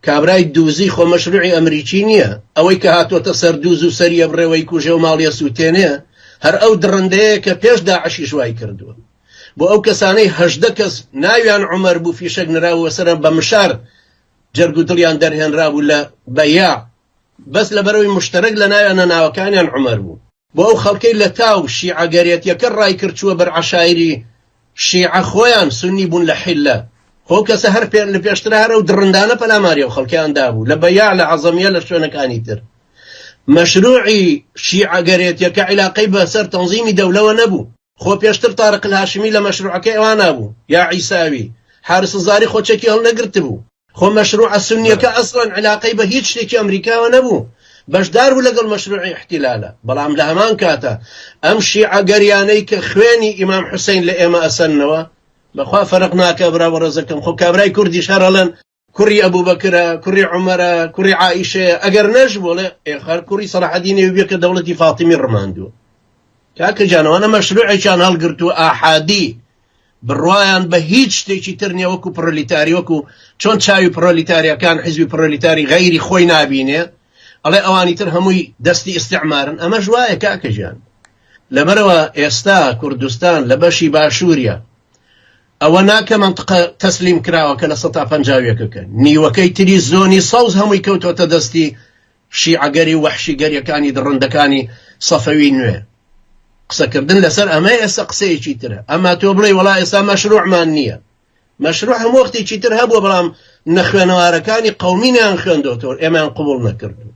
کابرای دووزی خۆ مەشروعی ئەمریکی نییە، ئەوەی کە هاتوۆتە سەر دووز و سەریە بڕێوەی کوژێ و ماڵیە سووتێنێ هەر ئەو دڕندەیە کە پێش داعشی شوای کردووە. بۆ ئەو کەسانەی 18 کەس ناویان عومەر بوو فیشەک نراوە سەرە بە مشار جەرگ و دڵیان دەرهێنرابوو لە بەیاع بەس لەبەرەوەی مشتەرەک لە ناویانە ناوەکانیان عومەر بوو. بۆ ئەو خەڵکەی لە تاو شیعەگەرێتیەکە ڕای کردچووە بەر عەشایری شیعە خۆیان سونی بوون لە حیلە، خۆ کەسە هەر لە پێشترە هەر ئەو دڕندانە پەلاماریە و خەڵکیان دابوو لە بەیاع لە عەزەمیە لە شوێنەکانی تر. مەشروعی شیعەگەرێتیەکە عیلاقەی بەسەر تەنزیمی دەولەوە نەبوو. خۆ پێشتر تارق الهاشمی لە مەشروعەکەی ئەوان نابوو یا عیساوی حارس الزاری خۆچەکی هەڵنەگرت بوو. خۆ مەشروعە سونیەکە ئەسڵەن عیلاقەی بە هیچ شتێکی ئەمریکاوە نەبوو، بەشدار بوو لەگەڵ مەشروعی احتیلالە. بەڵام لە هەمان کاتە ئەم شیعەگەریانەی کە خوێنی ئیمام حوسین لە ئێمە ئەسەنەوە بەخوا فەرق ناکە براوەڕێزەکەم. خۆ کابرای کوردی شەڕەڵەن کوڕی ئەبوبەکرە، کوڕی عومەرە، کوڕی عائیشەیە، ئەگەر نەش بۆڵێ ئێخەر کوڕی سەلاحەدینی ئەیوبیە کە دەوڵەتی فاتیمی ڕماندووە. کاکە جانەوانە مەشروعێکیان هەڵگرتووە ئاحادی بڕوایان بە هیچ شتێکی تر نییە، وەکو پرۆلیتاری، وەکو چۆن چاوی پرۆلیتاریەکان حیزبی پرۆلیتاری غەیری خۆی نابینێ ئەڵێ ئەوانی تر هەمووی دەستی ئیستیعمارن. ئەمە ژوایە کاکە ژیان. لەبەرەوە ئێستا کوردستان لە بەشی باشووریە ئەوە ناکە منطقە تەسلیم کراوە کە لە 150 نیوەکەی تری زۆنی سەوز هەمووی کەوتۆتە دەستی شیعەگەری وەحشیگەریەکانی دڕندەکانی سەفەوی نوێ. قسەکردن لەسەر ئەمە ئێستا قسەیەکی ترە. ئەما تۆ بڵێ وەڵا ئێستا مەشروعمان نییە. مەشروع هەموو وەختێکی تر هەبووە، بەڵام نەخوێنەوارەکانی قەومینیان خوێندۆتەوە ئێمەیان قبوڵ نەکردو.